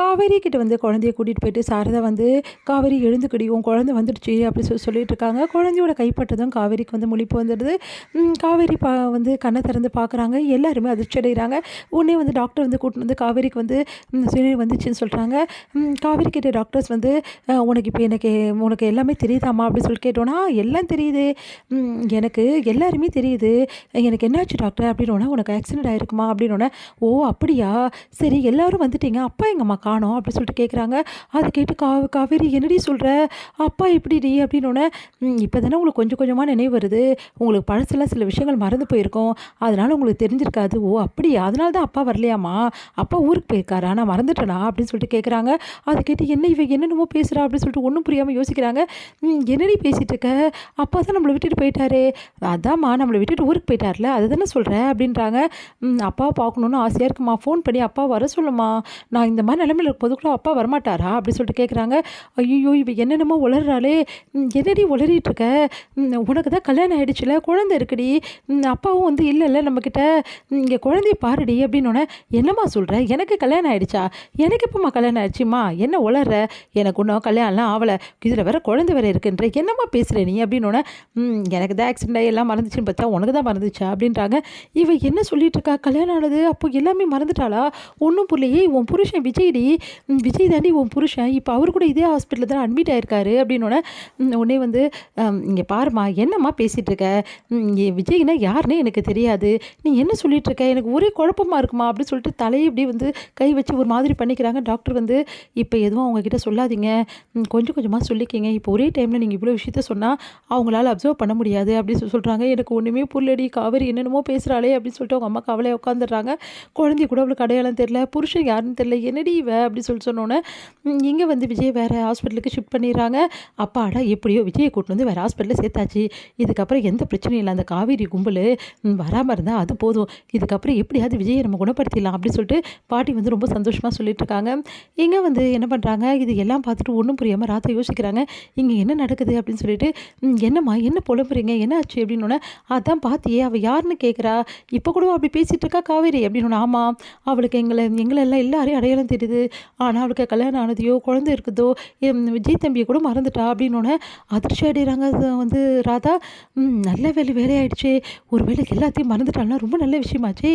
காவேரி கிட்ட வந்து குழந்தைய கூட்டிகிட்டு போயிட்டு சாரதா வந்து காவேரி எழுந்துக்கடி உன் குழந்தை வந்துடுச்சு அப்படி சொல்லிட்டு இருக்காங்க. குழந்தையோட கைப்பட்டதும் காவேரிக்கு வந்து முழிப்பு வந்துடுது. காவேரி வந்து கண்ணை திறந்து பார்க்குறாங்க. எல்லாருமே அதிர்ச்சி அடைகிறாங்க. உடனே வந்து டாக்டர் வந்து கூட்டிட்டு வந்து காவேரிக்கு வந்து சுயநினைவு வந்துச்சுன்னு சொல்கிறாங்க. காவேரி கிட்ட டாக்டர்ஸ் வந்து உனக்கு இப்போ உனக்கு எல்லாமே தெரியுதாம்மா அப்படின்னு சொல்லி கேட்டோன்னா எல்லாம் தெரியுது, எனக்கு எல்லாருமே தெரியுது, எனக்கு என்னாச்சு டாக்டர் அப்படின்னோடனே உனக்கு ஆக்சிடென்ட் ஆகிருக்குமா அப்படின்னோடனே ஓ அப்படியா சரி எல்லாரும் வந்துட்டீங்க அப்பா எங்கம்மா காணோம் அப்படின்னு சொல்லிட்டு கேட்குறாங்க. அதை கேட்டு காவேரி என்னடி சொல்கிற அப்பா எப்படிடி அப்படின்னோடனே இப்போ தானே உங்களுக்கு கொஞ்சம் கொஞ்சமாக நினைவு வருது, உங்களுக்கு பழசெல்லாம் சில விஷயங்கள் மறந்து போயிருக்கோம், அதனால் உங்களுக்கு தெரிஞ்சிருக்காது. ஓ அப்படியா அதனால தான் அப்பா வரலையாம்மா, அப்பா ஊருக்கு போயிருக்காரா நான் மறந்துட்டேனா அப்படின்னு சொல்லிட்டு கேட்குறாங்க. அதை கேட்டு என்ன இவ என்னென்னமோ பேசுகிறா அப்படின்னு சொல்லிட்டு ஒன்றும் புரியாமல் யோசிக்கிறாங்க. என்னடி பேசிகிட்டு இருக்க, அப்பா தான் நம்மளை விட்டுட்டு போயிட்டாரு, அதாம்மா நம்மளை விட்டுட்டு ஊருக்கு போயிட்டார்ல அதை தானே சொல்கிறேன் அப்படின்றாங்க. அப்பாவை பார்க்கணுன்னு ஆசையாக இருக்குமா, ஃபோன் பண்ணி அப்பா வர சொல்லுமா, நான் இந்த மாதிரி நிலைமையில் இருக்கும்போது கூட அப்பா வரமாட்டாரா அப்படின்னு சொல்லிட்டு கேட்குறாங்க. ஐயோ இவ என்னென்னமோ உளறாளே, என்னடி உளறிட்டு இருக்க, உனக்கு தான் கல்யாணம் ஆகிடுச்சுல குழந்தை இருக்குடி, அப்பாவும் வந்து இல்லைல்ல நம்மக்கிட்ட, இங்கே குழந்தைய பாருடி அப்படின்னோடனே என்னம்மா சொல்கிற, எனக்கு கல்யாணம் ஆகிடுச்சா, எனக்கு எப்போம்மா கல்யாணம் ஆகிடுச்சுமா, என்ன உளற, எனக்கு ஒன்றும் கல்யாணம்லாம் ஆகலை, இதில் வேற குழந்தை வேற இருக்குன்ற என்னம்மா பேசுகிற நீ அப்படின்னோடனே எனக்கு தான் ஆக்சிடென்ட் ஆகி எல்லாம் மறந்துச்சுன்னு பார்த்தா உனக்கு தான் மறந்துச்சா அப்படின்றாங்க. இவ என்ன சொல்லிட்டு இருக்கா, கல்யாணம் ஆனது அப்போ எல்லாமே மறந்துட்டாளா, ஒன்றும் புரியலையே, உன் புருஷன் விஜய்டி, விஜய் தாண்டி உன் புருஷன், இப்போ அவர் கூட இதே ஹாஸ்பிட்டலில் தான் அட்மிட் ஆயிருக்காரு அப்படின்னோடனே உடனே வந்து இங்கே பாருமா என்னம்மா பேசிகிட்டு இருக்க, விஜய்னா யாருன்னே எனக்கு தெரியாது, நீ என்ன சொல்லிட்டு இருக்க, எனக்கு ஒரே குழப்பமாக இருக்குமா அப்படின்னு சொல்லிட்டு தலையை இப்படி வந்து கை வச்சு ஒரு மாதிரி பண்ணிக்கிறாங்க. டாக்டர் வந்து இப்போ எதுவும் அவங்கக்கிட்ட சொல்லாதீங்க, கொஞ்சம் கொஞ்சமாக சொல்லிக்கிங்க, இப்போ ஒரே டைமில் நீங்கள் இவ்வளோ விஷயத்த சொன்னால் அவங்களால அப்சர்வ் பண்ண முடியாது அப்படின்னு சொல்கிறாங்க. எனக்கு ஒன்றுமே புரியலடி, காவேரி என்னென்னமோ பேசுகிறாளே அப்படின்னு சொல்லிட்டு அவங்க அம்மா கவலையாக உட்காந்துடுறாங்க. குழந்தைய கூட அவளுக்கு அடையாளம் தெரியல, புருஷன் யாருன்னு தெரியல, என்னடி இவ அப்படின்னு சொன்னோன்னே இங்கே வந்து விஜய் வேறு ஹாஸ்பிட்டலுக்கு ஷிஃப்ட் பண்ணிடுறாங்க. அப்பாடா எப்படியோ விஜயை கூட்டு வந்து வேறு ஹாஸ்பிட்டலில் சேர்த்தாச்சு, இதுக்கப்புறம் எந்த பிரச்சனையும் இல்லை, அந்த காவேரி கும்பல் வராமல் இருந்தால் அது போதும், இதுக்கப்புறம் எப்படியாவது விஜயை நம்ம குணப்படுத்திடலாம் அப்படின்னு சொல்லிட்டு பாட்டி வந்து ரொம்ப சந்தோஷமாக சொல்லிட்டு இருக்காங்க. இங்கே வந்து என்ன பண்ணுறாங்க, இது எல்லாம் பார்த்துட்டு ஒன்றும் புரியாமல் ராத்தா யோசிக்கிறாங்க, இங்கே என்ன நடக்குது அப்படின்னு சொல்லிட்டு, என்னம்மா என்ன புலம்புறீங்க என்ன ஆச்சு அப்படின்னோடனே அதான் பார்த்தியே அவள் யாருன்னு கேட்குறா, இப்போ கூட அப்படி பேசிகிட்டு இருக்கா காவேரி அப்படின்னோடனே ஆமாம் அவளுக்கு எங்களெல்லாம் எல்லாரையும் அடையாளம் தெரியுது, ஆனால் அவளுக்கு கல்யாணம் ஆனதையோ குழந்தை இருக்குதோ விஜய் தம்பியை கூட மறந்துட்டா அப்படின்னோடனே அதிர்ச்சி அடைகிறாங்க. வந்து ராதா நல்ல வேலையாயிடுச்சு, ஒரு வேலை எல்லாத்தையும் மறந்துட்டாள்னா ரொம்ப நல்ல விஷயமாச்சு,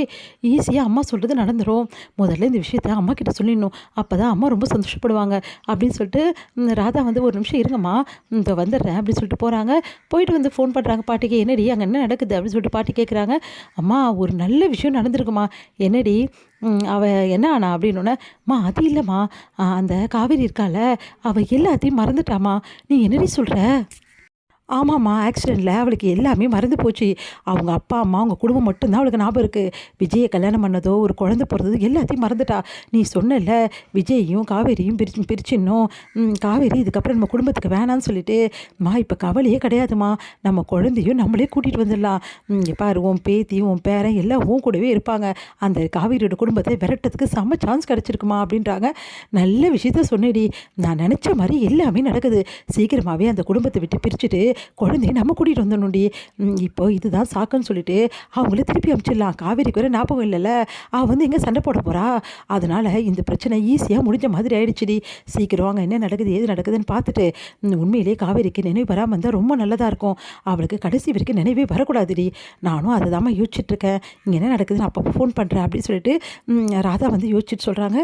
ஈஸியாக அம்மா சொல்கிறது நடந்துடும், முதல்ல இந்த விஷயத்த அம்மா கிட்ட சொல்லிடணும், அப்போ தான் அம்மா ரொம்ப சந்தோஷப்படுவாங்க அப்படின்னு சொல்லிட்டு ராதா வந்து ஒரு நிமிஷம் இருங்கம்மா இந்த வந்துடுறேன் அப்படின்னு சொல்லிட்டு போகிறாங்க. போயிட்டு வந்து ஃபோன் பண்ணுறாங்க பாட்டிக்கு, என்னடி அங்கே என்ன நடக்குது அப்படின்னு சொல்லிட்டு பாட்டி கேட்குறாங்க. அம்மா ஒரு நல்ல விஷயம் நடந்திருக்குமா, என்னடி அவள் என்ன ஆனா அப்படின்னோடனே அது இல்லைம்மா அந்த காவேரி இருக்கால அவள் எல்லாத்தையும் மறந்துட்டாமா, நீ என்னடி சொல்கிற, ஆமாம்மா ஆக்சிடெண்ட்டில் அவளுக்கு எல்லாமே மறந்து போச்சு, அவங்க அப்பா அம்மா அவங்க குடும்பம் மட்டும்தான் அவளுக்கு ஞாபகம் இருக்குது, விஜயை கல்யாணம் பண்ணதோ ஒரு குழந்தை பிறந்ததோ எல்லாத்தையும் மறந்துட்டா, நீ சொன்னல விஜயையும் காவேரியும் பிரிச்சிடணும், காவேரி இதுக்கப்புறம் நம்ம குடும்பத்துக்கு வேணான்னு சொல்லிட்டு இப்போ கவலையே கிடையாதுமா, நம்ம குழந்தையும் நம்மளே கூட்டிகிட்டு வந்துடலாம், பாரு உன் பேத்தி உன் பேரன் எல்லாம் உன் கூடவே இருப்பாங்க, அந்த காவேரியோட குடும்பத்தை விரட்டத்துக்கு செம்ம சான்ஸ் கிடச்சிருக்குமா அப்படின்றாங்க. நல்ல விஷயத்த சொன்னேடி, நான் நினச்ச மாதிரி எல்லாமே நடக்குது, சீக்கிரமாகவே அந்த குடும்பத்தை விட்டு பிரிச்சுட்டு குழந்தைய நம்ம கூட்டிகிட்டு வந்துடணும்டி, இப்போ இதுதான் சாக்குன்னு சொல்லிட்டு அவங்கள திருப்பி அனுப்பிச்சிடலாம், காவேரிக்கு வர ஞாபகம் இல்லைல்ல, அவள் வந்து எங்கே சண்டை போட போகிறா, அதனால் இந்த பிரச்சனை ஈஸியாக முடிஞ்ச மாதிரி ஆயிடுச்சுடி, சீக்கிரம் அங்கே என்ன நடக்குது ஏது நடக்குதுன்னு பார்த்துட்டு உண்மையிலே காவேரிக்கு நினைவு வராமல் இருந்தால் ரொம்ப நல்லதாக இருக்கும், அவளுக்கு கடைசி வரைக்கும் நினைவே வரக்கூடாதுடி, நானும் அதை தான் யோசிச்சுட்ருக்கேன், இங்கே என்ன நடக்குதுன்னு அப்பப்போ ஃபோன் பண்ணுறேன் அப்படின்னு சொல்லிட்டு ராதா வந்து யோசிச்சுட்டு சொல்கிறாங்க.